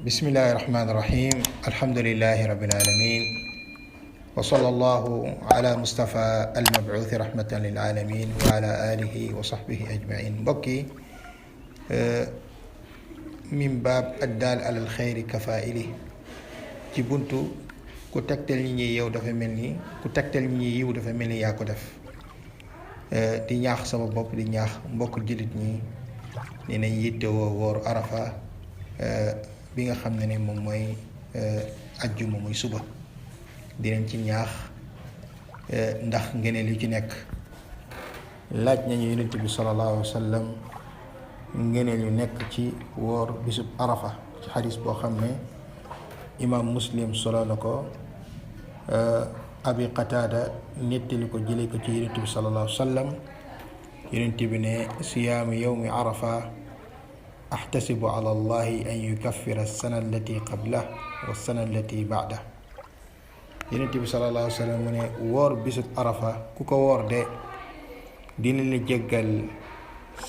بسم الله الرحمن الرحيم الحمد لله رب العالمين وصلى الله على مصطفى المبعوث رحمة للعالمين وعلى آله وصحبه أجمعين بكي من باب الدال على الخير كفائله ci buntu ku tegtal nit ñi yow dafa mel ni ku tegtal nit ñi yiw dafa mel ni yaa ko def di ñaax sama bopp di ñaax mbokk jullit ñi ni nañ yittewoo woor arafa bi nga xam ne moom mooy ajjuma muy suba dinañ ci ñaax ndax ngeneel yu ci nekk laaj nañu yonent bi sallallahu alayhi wa sallam ngeneel yu nekk ci woor bisub arafa ci xadis boo xam ne imam muslim solo na ko abi qatada nettali ko jële ko ci yonent bi sallallahu alayhi wa sallam yonent bi ne siyaamu yawmi arafa ahtasibu ala allahi an yukaffira as-sana allati qablah wa as-sana allati ba'dah yonent bi sallallahu alayhi wa sallam mu ne woor bisub arafa ku ko woor de dina la jéggal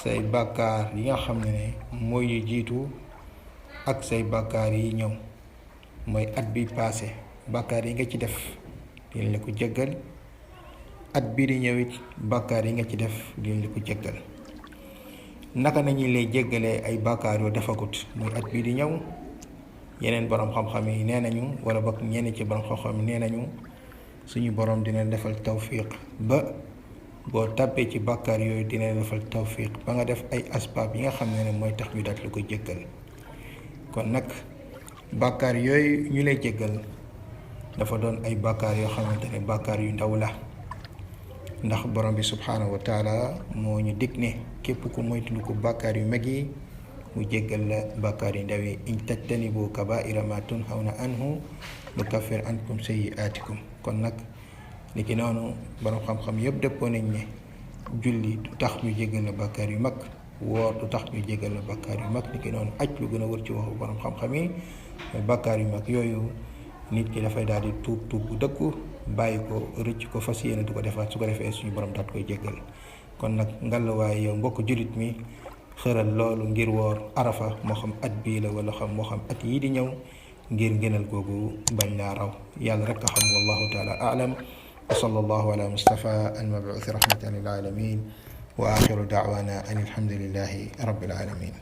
say bàkkaar yi nga xam ne mooy yu jiitu ak say bàkkaar yi ñëw mooy at bi passé bàkkaar yi nga ci def dina la ko jéggal at bii di ñëwit bàkkaar yi nga ci def dina la ko jéggal naka nañu lay jéggalee ay bàkkaar yoo defagut muy at bii di ñëw yeneen borom xam-xam yi nee nañu wala bokk ñenn ci borom xam-xam yi nee nañu suñu borom dina defal tawfiq ba boo tàbbee ci bàkkaar yooyu dina defal tawfiq ba nga def ay asbaab yi nga xam ne mooy tax ñu daat lu ko jéggal kon nag bàkkaar yooyu ñu lay jéggal dafa doon ay bàkkaar yoo xamante ne bàkkaar yu ndaw la ndax borom bi subhanahu wa taala moo ñu dig ne képp ku moytu ko bàkkaar yu mag yi mu jéggal la bàkkaar yu ndaw yi in tajtanibu kabaira ma tunhawna anhu nukaffir ankum sayyi'atikum kon nag ni ki noonu borom xam-xam yëpp dëppoo nañ ne julli du tax ñu jéggal la bàkkaar yu mag woor du tax ñu jéggal la bàkkaar yu mag ni ki noonu aj lu gën a wër ci waxu borom xam-xam yi bàkkaar yu mag yooyu nit ki dafay daal di tuub bu dëkku bàyyi ko rëcc ko fas yéene du ko defaat su ko defee suñu borom daat koy jéggal kon nag ngallaawaay yow mbokk jullit mi xëral loolu ngir woor arafa moo xam at bii la wala moo xam at yii di ñëw ngir ngënal googu bañ laa raw yàlla rek a xam wallahu taala a'lam wa sallallahu ala mustafa al-mab'uuth rahmatan lil alamin wa axiru da'wana an alhamdulillahi rabbil alamin